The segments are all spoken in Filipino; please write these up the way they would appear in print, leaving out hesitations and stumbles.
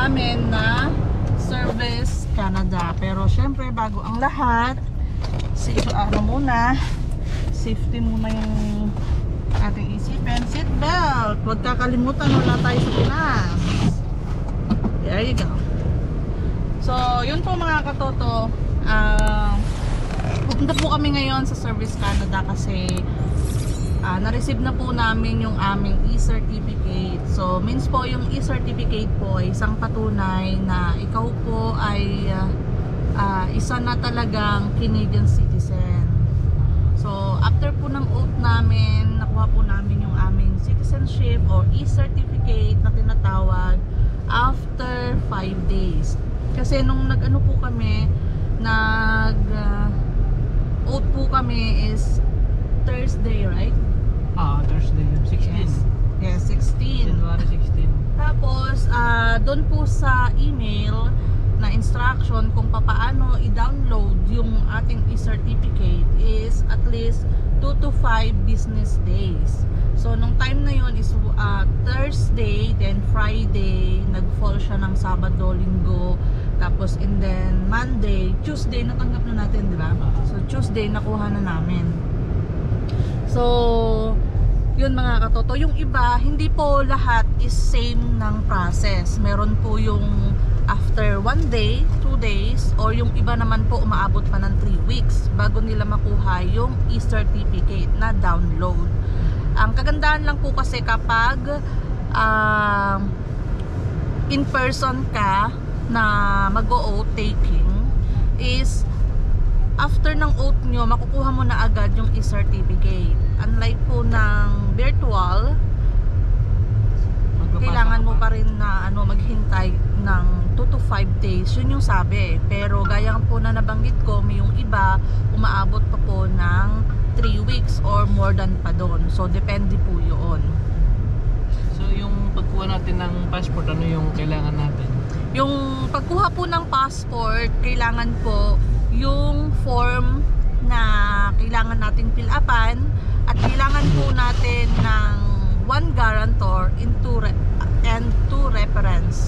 namin na Service Canada. Pero syempre bago ang lahat, safety muna yung ating isipin. Seatbelt, huwag kakalimutan, wala tayo sa Pinas. There you go. So yun po mga katoto, pupunta po kami ngayon sa Service Canada kasi na-receive na po namin yung aming e-certificate. So means po yung e-certificate po ay isang patunay na ikaw po ay isa na talagang Canadian citizen. So after po ng oath namin, nakuha po namin yung aming citizenship or e-certificate na tinatawag after 5 days. Kasi nung nag-ano po kami, oath po kami is Thursday, right? Thursday, 16. Yes, 16. January 16. Tapos, doon po sa email na instruction kung paano i-download yung ating e-certificate is at least 2 to 5 business days. So, nung time na yun is Thursday, then Friday, nag-fall siya ng Sabado, Linggo, tapos and then Monday, Tuesday, natanggap na natin, di ba? So, Tuesday, nakuha na namin. So, yun mga katoto, yung iba, hindi po lahat is same ng process. Meron po yung after 1 day, 2 days, or yung iba naman po umaabot pa ng 3 weeks bago nila makuha yung e-certificate na download. Ang kagandahan lang po kasi kapag in person ka na mag-o-oath taking is after ng oath nyo, makukuha mo na agad yung e-certificate. Unlike po ng virtual, kailangan mo pa rin na maghintay ng 2 to 5 days. Yun yung sabi. Pero gaya po na nabanggit ko, may yung iba umaabot pa po ng 3 weeks or more than pa doon. So depende po yun. So yung pagkuha natin ng passport, ano yung kailangan natin? Yung pagkuha po ng passport, kailangan po yung form na kailangan nating fill upan at kailangan po natin ng 1 guarantor and 2 reference.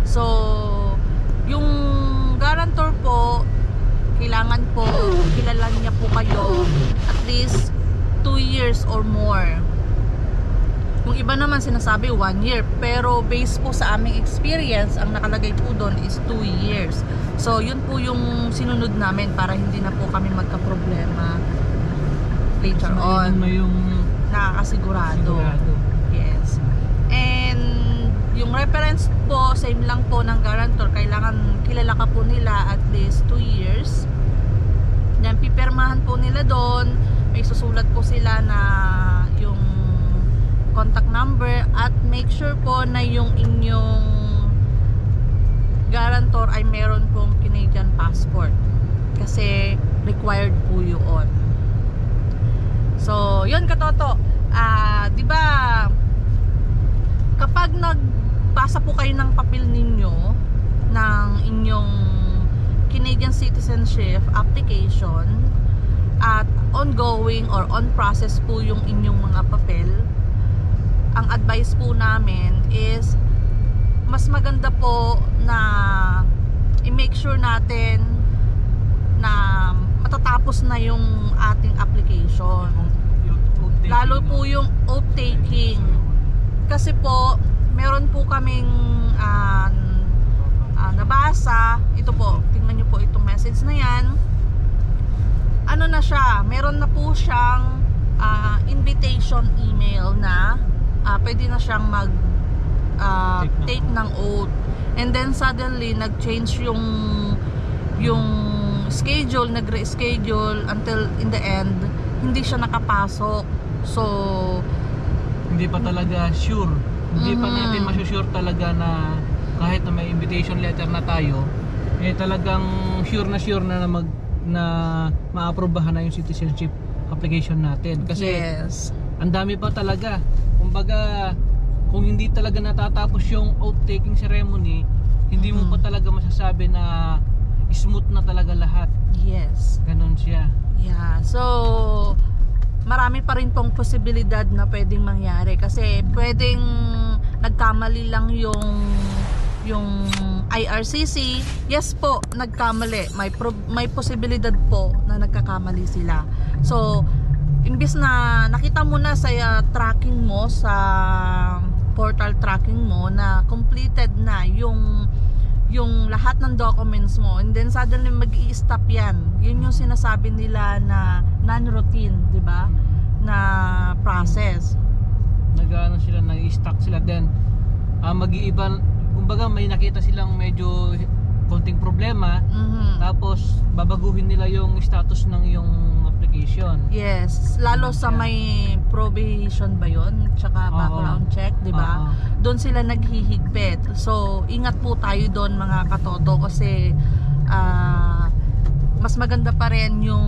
So yung guarantor po, kailangan po kilala niya po kayo at least 2 years or more. Yung iba naman sinasabi 1 year, pero based po sa aming experience, ang nakalagay po doon is 2 years. So yun po yung sinunod namin para hindi na po kami magka-problema later on. Yung nakakasigurado. Yes. And yung reference po, same lang po ng guarantor. Kailangan kilala ka po nila at least 2 years. Then pipirmahan po nila doon. May susulat po sila na yung contact number at make sure po na yung inyong guarantor ay meron pong Canadian passport. Kasi required po yun. So, yun katoto. Di ba kapag nagpasa po kayo ng papel ninyo ng inyong Canadian citizenship application at ongoing or on process po yung inyong mga papel, ang advice po namin is mas maganda po na i-make sure natin na matatapos na yung ating application. Lalo po yung oath taking. Kasi po, meron po kaming nabasa. Ito po, tingnan nyo po itong message na yan. Ano na siya? Meron na po siyang invitation email na pwede na siyang take ng oath. And then suddenly, nag-change yung schedule, nag-reschedule until in the end, hindi siya nakapasok. So, hindi pa talaga sure. Hindi pa natin masusure talaga na kahit na may invitation letter na tayo, eh talagang sure na ma-aprobahan na yung citizenship application natin. Kasi yes, ang dami pa talaga. Kumbaga, kung hindi talaga natatapos yung oath taking ceremony, hindi mo pa talaga masasabi na smooth na talaga lahat. Yes. Ganon siya. Yeah. So, marami pa rin pong posibilidad na pwedeng mangyari kasi pwedeng nagkamali lang yung yung IRCC, yes po, nagkamali. May posibilidad po na nagkakamali sila. So, imbis na nakita mo na sa tracking mo, sa portal tracking mo na completed na yung lahat ng documents mo, and then suddenly mag-i-stop yan. Yun yung sinasabi nila na non-routine, di ba? Na process. Nag-ano sila, nag-stuck sila din. Mag-iiba, kumbaga may nakita silang medyo konting problema, tapos babaguhin nila yung status ng yung application. Yes, lalo sa may probation ba yun, tsaka background check, di ba? Doon sila naghihigpit. So, ingat po tayo doon mga katoto, kasi mas maganda pa rin yung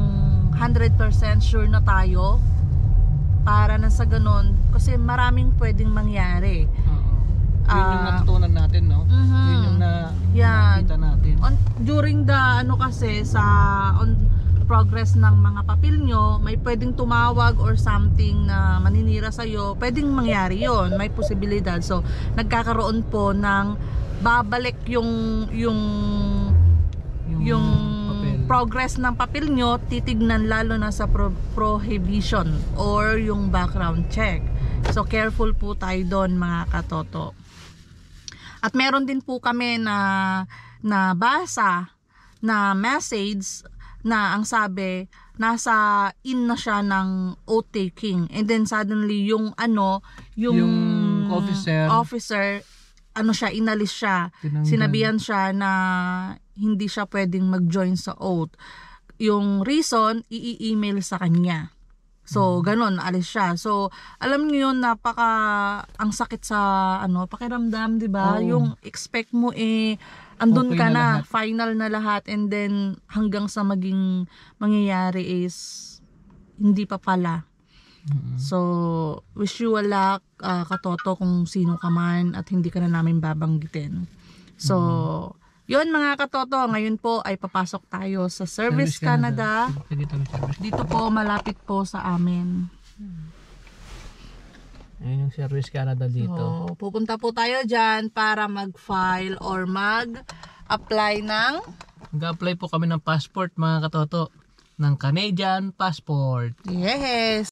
100% sure na tayo, para na sa ganun, kasi maraming pwedeng mangyari. Yun yung natutunan natin, no? Yun yung nakita natin. During the kasi on progress ng mga papel nyo, may pwedeng tumawag or something na maninira sa'yo, pwedeng mangyari yon, may posibilidad. So, nagkakaroon po ng babalik yung progress ng papel nyo, titignan lalo na sa prohibition or yung background check. So, careful po tayo doon mga katoto. At meron din po kami na basa na message na ang sabi, nasa in na siya ng oath taking, and then suddenly yung officer inalis siya, sinabihan siya na hindi siya pwedeng mag-join sa oath. Yung reason, i-email sa kanya. So, ganun, alis siya. So, alam niyo yun, ang sakit sa pakiramdam, di ba? Yung expect mo andun okay ka na, lahat. final na lahat, and then hanggang sa maging mangyayari is hindi pa pala. So, wish you a luck, katoto, kung sino ka man, at hindi ka na namin babanggitin. So, yun mga katoto, ngayon po ay papasok tayo sa Service Canada. Dito po, malapit po sa amin. Ayun yung Service Canada dito. So, pupunta po tayo dyan para mag-file or mag-apply ng... Mag-apply po kami ng passport mga katoto. Ng Canadian passport. Yes!